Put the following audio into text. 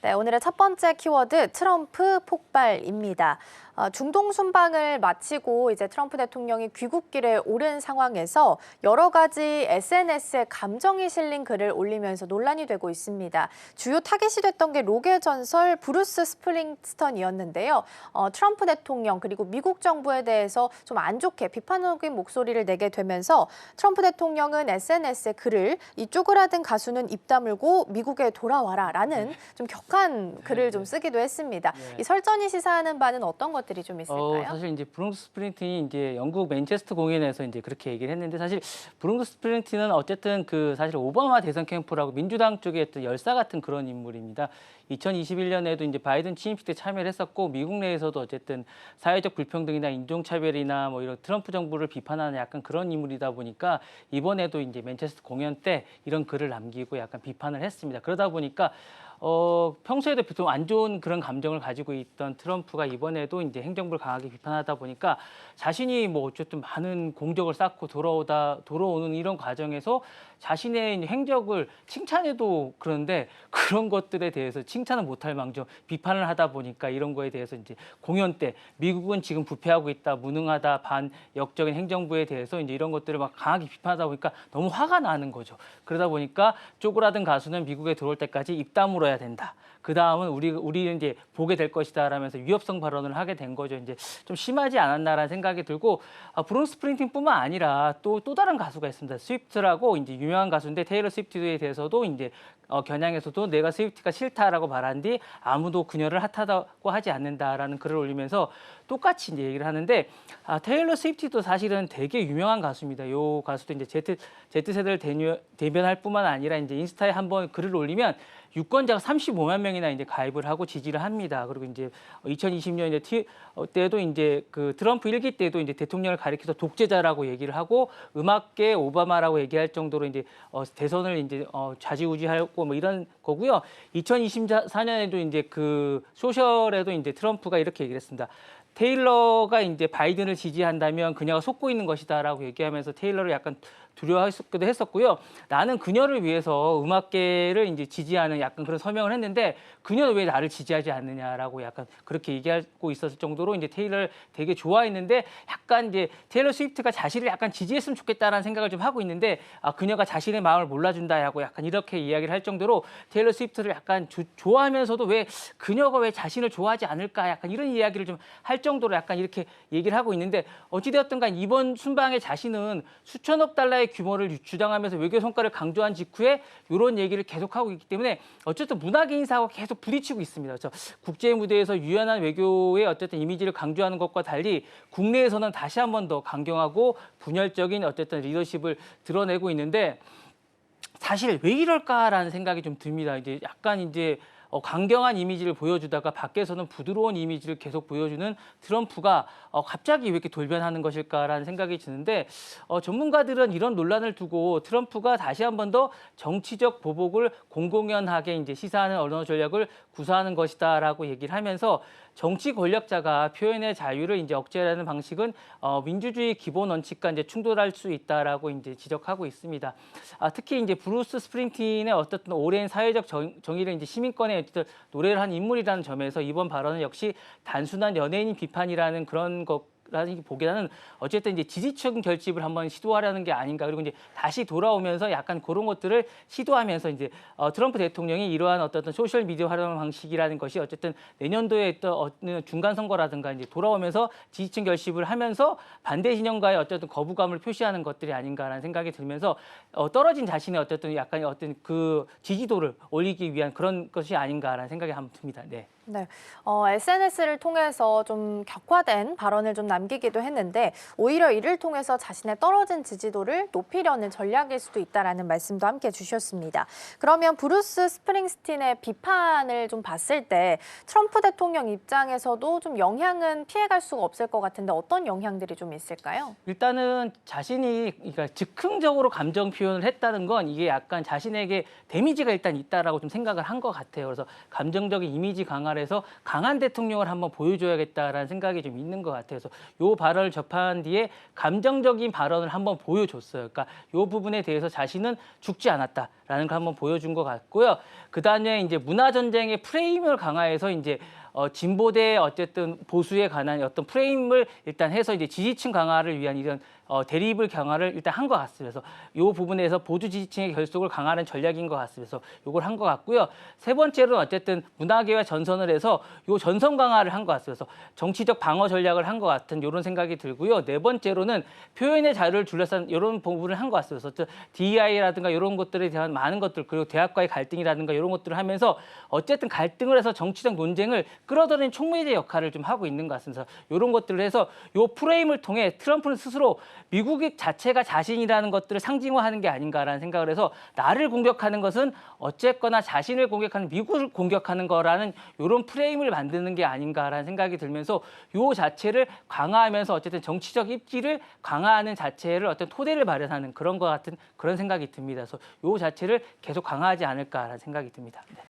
네, 오늘의 첫 번째 키워드 트럼프 폭발입니다. 중동 순방을 마치고 이제 트럼프 대통령이 귀국길에 오른 상황에서 여러 가지 SNS에 감정이 실린 글을 올리면서 논란이 되고 있습니다. 주요 타깃이 됐던 게 록의 전설 브루스 스프링스턴이었는데요. 트럼프 대통령 그리고 미국 정부에 대해서 좀 안 좋게 비판적인 목소리를 내게 되면서 트럼프 대통령은 SNS에 글을 이 쪼그라든 가수는 입 다물고 미국에 돌아와라라는 좀 격한 글을 좀 쓰기도 했습니다. 이 설전이 시사하는 바는 어떤 것들이 좀 있을까요? 사실 이제 브룩스 스프링틴이 이제 영국 맨체스터 공연에서 이제 그렇게 얘기를 했는데 사실 브룩스 스프링틴은 어쨌든 그 사실 오바마 대선 캠프라고 민주당 쪽의 어떤 열사 같은 그런 인물입니다. 2021년에도 이제 바이든 취임식 때 참여를 했었고 미국 내에서도 어쨌든 사회적 불평등이나 인종차별이나 뭐 이런 트럼프 정부를 비판하는 약간 그런 인물이다 보니까 이번에도 이제 맨체스터 공연 때 이런 글을 남기고 약간 비판을 했습니다. 그러다 보니까 평소에도 보통 안 좋은 그런 감정을 가지고 있던 트럼프가 이번에도 이제 행정부를 강하게 비판하다 보니까 자신이 뭐 어쨌든 많은 공적을 쌓고 돌아오는 이런 과정에서 자신의 행적을 칭찬해도 그런데 그런 것들에 대해서 칭찬은 못할 망정 비판을 하다 보니까 이런 거에 대해서 이제 공연 때 미국은 지금 부패하고 있다, 무능하다, 반역적인 행정부에 대해서 이제 이런 것들을 막 강하게 비판하다 보니까 너무 화가 나는 거죠. 그러다 보니까 쪼그라든 가수는 미국에 들어올 때까지 입 다물어야 된다. 그 다음은 우리는 이제 보게 될 것이다 라면서 위협성 발언을 하게 된 거죠. 이제 좀 심하지 않았나라는 생각이 들고 브루스 스프링틴뿐만 아니라 또 다른 가수가 있습니다. 스위프트라고 이제 유명한 가수인데 테일러 스위프트에 대해서도 이제 겨냥에서도 내가 스위프트가 싫다라고 말한 뒤 아무도 그녀를 핫하다고 하지 않는다라는 글을 올리면서 똑같이 이제 얘기를 하는데 테일러 스위프트도 사실은 되게 유명한 가수입니다. 이 가수도 이제 Z세대를 대변할 뿐만 아니라 이제 인스타에 한번 글을 올리면 유권자가 35만 명이나 이제 가입을 하고 지지를 합니다. 그리고 이제 2020년 이제 때도 이제 그 트럼프 1기 때도 이제 대통령을 가리켜서 독재자라고 얘기를 하고 음악계 오바마라고 얘기할 정도로 이제 대선을 이제 좌지우지하고 뭐 이런 거고요. 2024년에도 이제 그 소셜에도 이제 트럼프가 이렇게 얘기를 했습니다. 테일러가 이제 바이든을 지지한다면 그녀가 속고 있는 것이다라고 얘기하면서 테일러를 약간 두려워하기도 했었고요. 나는 그녀를 위해서 음악계를 이제 지지하는 약간 그런 서명을 했는데 그녀는 왜 나를 지지하지 않느냐라고 약간 그렇게 얘기하고 있었을 정도로 이제 테일러를 되게 좋아했는데 약간 이제 테일러 스위프트가 자신을 약간 지지했으면 좋겠다라는 생각을 좀 하고 있는데 그녀가 자신의 마음을 몰라준다라고 약간 이렇게 이야기를 할 정도로 테일러 스위프트를 약간 좋아하면서도 왜 그녀가 왜 자신을 좋아하지 않을까 약간 이런 이야기를 좀 할 정도로 약간 이렇게 얘기를 하고 있는데 어찌되었든 간 이번 순방에 자신은 수천억 달러의 규모를 주장하면서 외교 성과를 강조한 직후에 이런 얘기를 계속하고 있기 때문에 어쨌든 문화계 인사하고 계속 부딪히고 있습니다. 그래서 국제 무대에서 유연한 외교의 어쨌든 이미지를 강조하는 것과 달리 국내에서는 다시 한 번 더 강경하고 분열적인 어쨌든 리더십을 드러내고 있는데 사실 왜 이럴까라는 생각이 좀 듭니다. 이제 약간 이제 강경한 이미지를 보여주다가 밖에서는 부드러운 이미지를 계속 보여주는 트럼프가 갑자기 왜 이렇게 돌변하는 것일까라는 생각이 드는데 전문가들은 이런 논란을 두고 트럼프가 다시 한 번 더 정치적 보복을 공공연하게 이제 시사하는 언어 전략을 구사하는 것이다라고 얘기를 하면서 정치 권력자가 표현의 자유를 이제 억제하는 방식은 민주주의 기본 원칙과 이제 충돌할 수 있다라고 이제 지적하고 있습니다. 특히 이제 브루스 스프링틴의 어떤 오랜 사회적 정의를 이제 시민권에 노래를 한 인물이라는 점에서 이번 발언은 역시 단순한 연예인 비판이라는 그런 라는 보기에는 어쨌든 이제 지지층 결집을 한번 시도하려는 게 아닌가. 그리고 이제 다시 돌아오면서 약간 그런 것들을 시도하면서 이제 트럼프 대통령이 이러한 어떤 소셜 미디어 활용 방식이라는 것이 어쨌든 내년도에 또 중간 선거라든가 이제 돌아오면서 지지층 결집을 하면서 반대 진영과의 어쨌든 거부감을 표시하는 것들이 아닌가라는 생각이 들면서 떨어진 자신의 어쨌든 약간 어떤 그 지지도를 올리기 위한 그런 것이 아닌가라는 생각이 한번 듭니다. 네. 네, SNS를 통해서 좀 격화된 발언을 좀 남기기도 했는데 오히려 이를 통해서 자신의 떨어진 지지도를 높이려는 전략일 수도 있다라는 말씀도 함께 주셨습니다. 그러면 브루스 스프링스틴의 비판을 좀 봤을 때 트럼프 대통령 입장에서도 좀 영향은 피해갈 수가 없을 것 같은데 어떤 영향들이 좀 있을까요? 일단은 자신이 그러니까 즉흥적으로 감정 표현을 했다는 건 이게 약간 자신에게 데미지가 일단 있다라고 좀 생각을 한 것 같아요. 그래서 감정적인 이미지 강화를 말해서 강한 대통령을 한번 보여줘야겠다라는 생각이 좀 있는 것 같아요. 그래서 요 발언을 접한 뒤에 감정적인 발언을 한번 보여줬어요. 그러니까 요 부분에 대해서 자신은 죽지 않았다라는 걸 한번 보여준 것 같고요. 그다음에 이제 문화 전쟁의 프레임을 강화해서 이제 진보 대 어쨌든 보수에 관한 어떤 프레임을 일단 해서 이제 지지층 강화를 위한 이런 대립을 강화를 일단 한 것 같습니다. 그래서 이 부분에서 보수 지지층의 결속을 강화하는 전략인 것 같습니다. 그래서 이걸 한 것 같고요. 세 번째로는 어쨌든 문화계와 전선을 해서 이 전선 강화를 한 것 같습니다. 그래서 정치적 방어 전략을 한 것 같은 이런 생각이 들고요. 네 번째로는 표현의 자유를 둘러싼 이런 부분을 한 것 같습니다. 그래서 DEI라든가 이런 것들에 대한 많은 것들 그리고 대학과의 갈등이라든가 이런 것들을 하면서 어쨌든 갈등을 해서 정치적 논쟁을 끌어들이는 촉매제 역할을 좀 하고 있는 것 같습니다. 이런 것들을 해서 이 프레임을 통해 트럼프는 스스로 미국 자체가 자신이라는 것들을 상징화하는 게 아닌가라는 생각을 해서 나를 공격하는 것은 어쨌거나 자신을 공격하는 미국을 공격하는 거라는 이런 프레임을 만드는 게 아닌가라는 생각이 들면서 이 자체를 강화하면서 어쨌든 정치적 입지를 강화하는 자체를 어떤 토대를 마련하는 그런 것 같은 그런 생각이 듭니다. 그래서 이 자체를 계속 강화하지 않을까라는 생각이 듭니다. 네.